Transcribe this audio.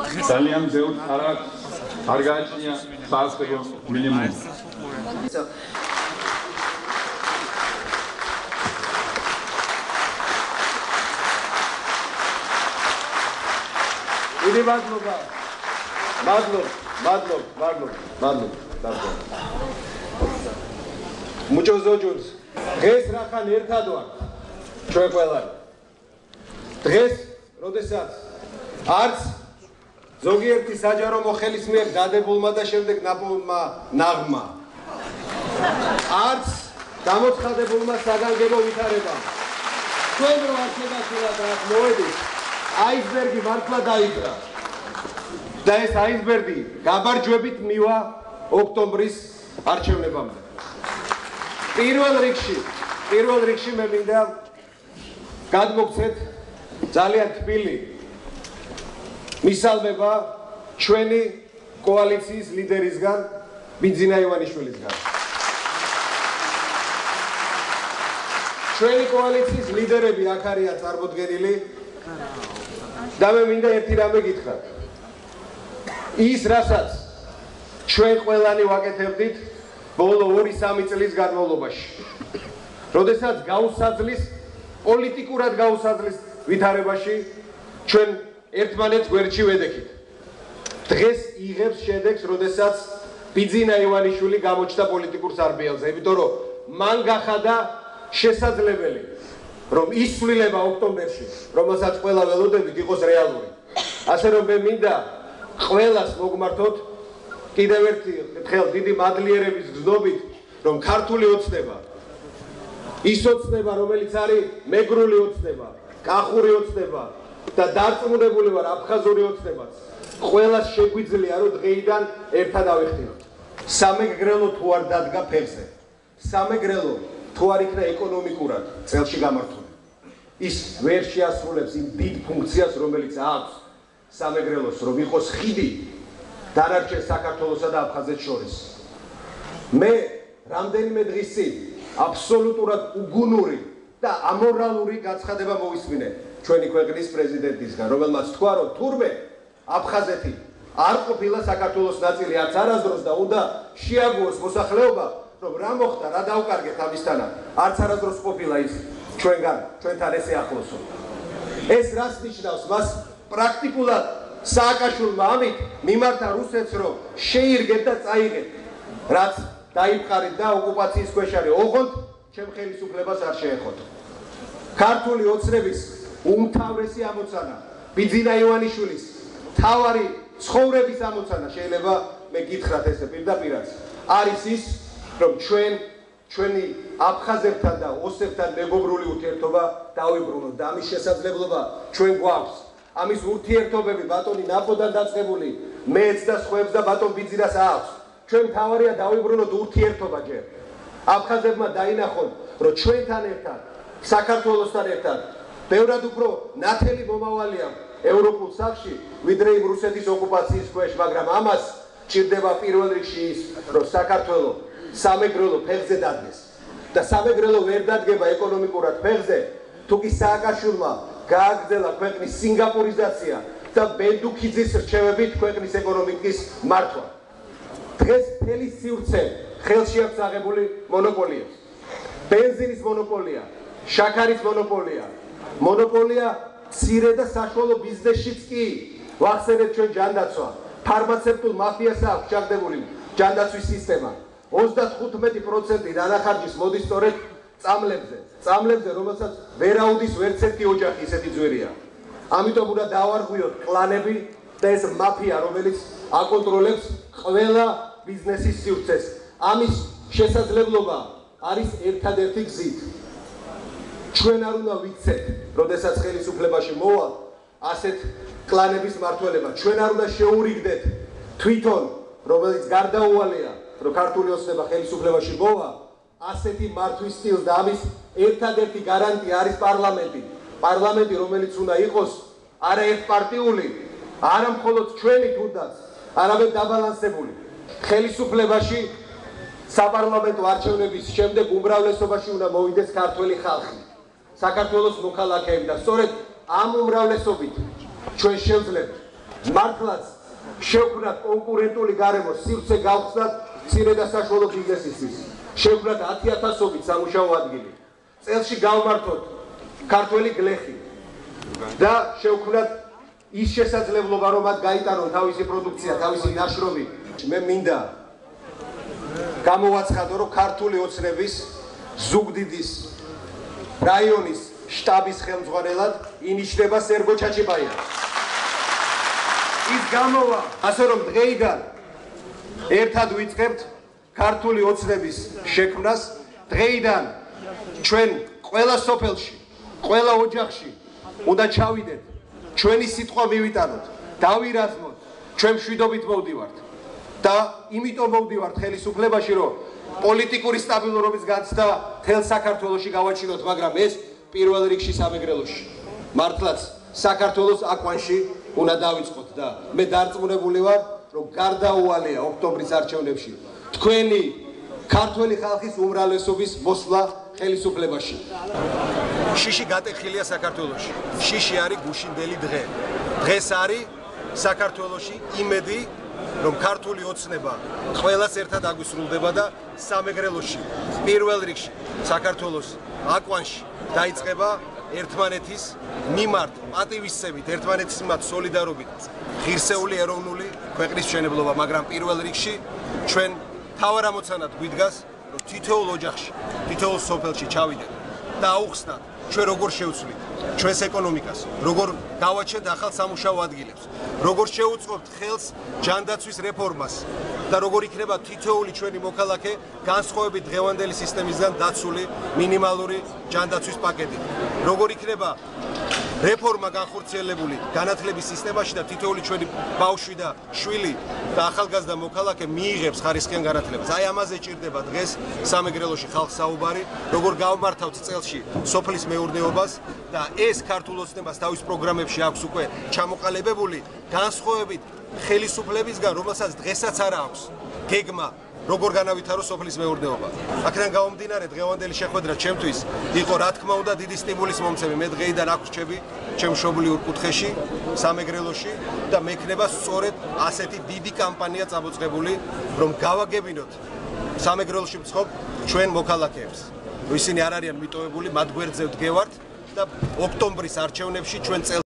ძალიან ბევრს არ გააჩნია საარსებო მინიმუმი. დიდი მადლობა. Muchos ojos. დღეს რახან ერთად ვარ. ჩვენ ყველანი. დღეს, როდესაც არც ზოგიერთი საჯარო მოხელის მიერ დადებულმა და შემდეგ ნაპოვნმა ნაღმა. არც გამოცხადებულმა საგანგებო ვითარებამ. ჩვენ რო არ შეგასულა და მოვედით, აისბერგი მართლა დაიძრა. და ეს აისბერგი გაბარჯვებით მივა ოქტომბრის არჩევნებამდე. პირველ რიგში მე მინდა გადმოგცეთ ძალიან თბილი მისალმება ჩვენი კოალიციის ლიდერისგან ბიძინა ივანიშვილისგან. ჩვენი კოალიციის ლიდერები აქ არიან წარმოდგენილი და მე მინდა ერთი რამე გითხრათ. ის რასაც ჩვენ ყველანი ვაკეთებდით ბოლო 2-3 წლის განმავლობაში. როდესაც გაუსაძლის პოლიტიკურად გაუსაძლის ვითარებაში ჩვენ ერთმანეთს გვერდში ვედექით. დღეს იღებს შედეგს, როდესაც ბიძინა ივანიშვილი გამოჩნდა პოლიტიკურ სარბიელზე, იმიტომ რომ მან გახადა შესაძლებელი, რომ ის ცვლილება ოქტომბერში, რომელსაც ყველა ველოდებით, იყოს რეალური. ასე რომ მე მინდა ყველას მოგმართოთ კიდევ ერთი ერთხელ დიდი მადლიერების გზნობით, რომ ქართული ოცნება, ის ოცნება, რომელიც არის მეგრული ოცნება, კახური ოცნება და დარწმუნებული ვარ აფხაზური ოცნებაც, ყველას შეგვიძლია რომ დღეიდან ერთად ავიხდიოთ. სამეგრელო თუ არ დადგა ფეხზე, სამეგრელო თუ არ იქნა ეკონომიკურად წელში გამართული, ის ვერ შეასრულებს იმ დიდ ფუნქციას, რომელიც აქვს სამეგრელოს, რომ იყოს ხიდი დანარჩენ საქართველოსა და აფხაზეთს შორის. მე რამდენიმე დღის წინ აბსოლუტურად უგუნური და ამორალური გაცხადება მოვისმინე ჩვენი ქვეყნის პრეზიდენტისგან, რომელმაც თქვა, რომ თურმე აფხაზეთი არ ყოფილა საქართველოს ნაწილი არც არასდროს და უნდა შეაგუოს მოსახლეობა, რომ რა მოხდა, რა დავკარგეთ ამისთანავ, არც არასდროს ყოფილა ის ჩვენთან ესე ახლოსო. ეს რას ნიშნავს? მას პრაქტიკულად სააკაშვილმა ამით მიმართა რუსეთს, რომ შეირგეთ და წაიღეთ, რაც დაიფყარეთ და ოკუპაციის ქვეშ არის. ოღონდ ჩემ ხელისუფლებას არ შეეხოთ. ქართული ოცნების უმთავრესი ამოცანა, ბიძინა ივანიშვილის თავარი ცხოვრების ამოცანა, შეიძლება მე გითხრათ ესე პირდაპირაც, არის ის, რომ ჩვენი აფხაზებთან და ოსებთან მეგობრული ურთიერთობა დავიბრუნოთ და ამის შესაძლებლობა ჩვენ გვაქვს. ამის ურთიერთობები ბატონი ნაპოდან დაწყებული მეც და სხვაებს და ბატონ ბიძინას აქვს. ჩვენ თავარია დავიბრუნოთ ურთიერთობა ჯერ. აფხაზებმა დაინახონ, რომ ჩვენთან ერთად, საქართველოსთან ერთად, ბევრად უფრო ნათელი მომავალი აქვს ევროპულ სახლში, ვიდრე იმ რუსეთის ოკუპაციის ქვეშ, მაგრამ ამას ჭირდება პირველ რიგში ის, რომ საქართველო სამეგრელო ფეხზე დადგეს. და სამეგრელო ვერ დადგება ეკონომიკურად ფეხზე, თუ კი სააკაშვილმა გააგრძელა ქვეყნის სინგაპურიზაცია და ბენდუქიძის რჩევებით ქვეყნის ეკონომიკის მართვა. დღეს მთელი სივრცე ხელში აქვს აღებული მონოპოლიებს. ბენზინის მონოპოლია, შაქარის მონოპოლია, მონოპოლია მცირე და საშუალო ბიზნესშიც კი. ვახსენებთ ჩვენ ჯანდაცვა, ფარმაცევტულ მაფიას აქვს ჩაღდებული ჯანდაცვის სისტემა. 35% დანახარჯის მოდის სწორედ წამლებზე, რომელსაც ვერ აუდის ვერც ერთი ოჯახი ისეთი ძვირია. ამიტომ უნდა დავარღვიოთ კლანები და ეს მაფია, რომელიც აკონტროლებს ყველა ბიზნესის სივრცეს. ამის შესაძლებლობა არის ერთადერთი გზით. ჩვენ არ უნდა ვიცეთ, როდესაც ხელისუფლებაში მოვალ ასეთ კლანების მმართველობა. ჩვენ არ უნდა შეურიგდეთ თვითონ, რომელიც გარდაუვალია, რომ ქართული ოცნება ხელისუფლებაში მოვა, ასეთი მართვის სტილს და ამის ერთადერთი გარანტია არის პარლამენტი. პარლამენტი, რომელიც უნდა იყოს არაერთპარტიული, არა მხოლოდ ჩვენი თუნდაც, არამედ დაბალანსებული. ხელისუფლებაში საპარლამენტო არჩევნების შემდეგ უმრავლესობაში უნდა მოვიდეს ქართველი ხალხი, საქართველოს მოქალაქეები და სწორედ ამ უმრავლესობით ჩვენ შევძლებთ მართლაც შევქმნათ კონკურენტული გარემო სივრცე გავხსნათ მცირე და საშუალო ბიზნესისთვის. შევქმნათ 10,000-ობით სამუშაო ადგილი. წელში გავმართოთ ქართველი გლეხი და შევქმნათ ის შესაძლებლობა, რომ მათ გაიტანონ თავისი პროდუქცია, თავისი ნაშრომი. მე მინდა გამოვაცხადო, რომ ქართული ოცნების ზუგდიდის რაიონის შტაბის ხელმძღვანელად ინიშნება სერგო ჩაჩიბაია. ის გამოვა, ასე რომ დღეიდან ერთად ვიწყებთ ქართული ოცნების შექმნას. დღეიდან ჩვენ ყველა სოფელში, ყველა ოჯახში უნდა ჩავიდეთ, ჩვენი სიტყვა მივიტანოთ, დავირაზმოთ, ჩვენ მშვიდობით მოვდივართ და იმიტომ მოვდივართ ხელისუფლებაში, რომ პოლიტიკური სტაბილურობის გაცდა მთელ საქართველოში გავაჩინოთ, მაგრამ ეს პირველ რიგში სამეგრელოში. მართლაც საქართველოს აკვანში უნდა დავიწყოთ და მე დარწმუნებული ვარ, რომ გარდაუვალია ოქტომბრის არჩევნებში თქვენი ქართველი ხალხის უმრავლესობის მოსვლა ხელისუფლებაში. შიში გატეხილია საქართველოში. შიში არის გუშინდელი დღე. დღეს არის საქართველოში იმედი, რომ ქართული ოცნება ყველას ერთად აგვისრულდება და სამეგრელოში პირველ რიგში საქართველოს აკვანში დაიწყება ერთმანეთის მიმართ პატივისცემით, ერთმანეთის მიმართ სოლიდარობით ღირსეული ეროვნული ქვეყნის მშენებლობა, მაგრამ პირველ რიგში ჩვენ თავარ ამოცანად გვიდგას, რომ თითოეულ ოჯახში, თითოეულ სოფელში ჩავიდეთ და აუხსნათ ჩვენ როგორ შევცვლით ჩვენს ეკონომიკას, როგორ გავაჩენთ ახალ სამუშაო ადგილებს, როგორ შევუწყობთ ხელს ჯანდაცვის რეფორმას და როგორ იქნება თითოეული ჩვენი მოქალაქე განსხვავებით დღევანდელი სისტემისგან დაცული მინიმალური ჯანდაცვის პაკეტით, როგორ იქნება რეფორმა განხორციელებული განათლების სისტემაში და თითოეული ჩვენი ბავშვი და შვილი და ახალგაზრდა მოქალაქე მიიღებს ხარისხიან განათლებას. აი ამაზე ჭირდება დღეს სამეგრელოში ხალხს საუბარი, როგორ გავმართავთ წელში სოფლის მეურნეობას და ეს ქართულ ოცნებას თავის პროგრამებში აქვს უკვე ჩამოყალიბებული განსხვავებით ხელისუფლებისგან, რომელსაც დღესაც არ აქვს გეგმა როგორ განავითარო სოფლის მეურნეობა. აქედან გამომდინარე დღევანდელი შეხვედრა ჩემთვის იყო რა თქმა უნდა დიდი სტიმულის მომცემი. მე დღეიდან აქ ვრჩები ჩემ მშობლიურ კუთხეში, სამეგრელოში და მექნება სწორედ ასეთი დიდი კამპანია წამოწყებული, რომ გავაგებინოთ სამეგრელოში მცხოვრ ჩვენ მოქალაქეებს. ისინი არ არიან მიტოვებული, მათ გვერდზე ვდგევართ და ოქტომბრის არჩევნებში ჩვენ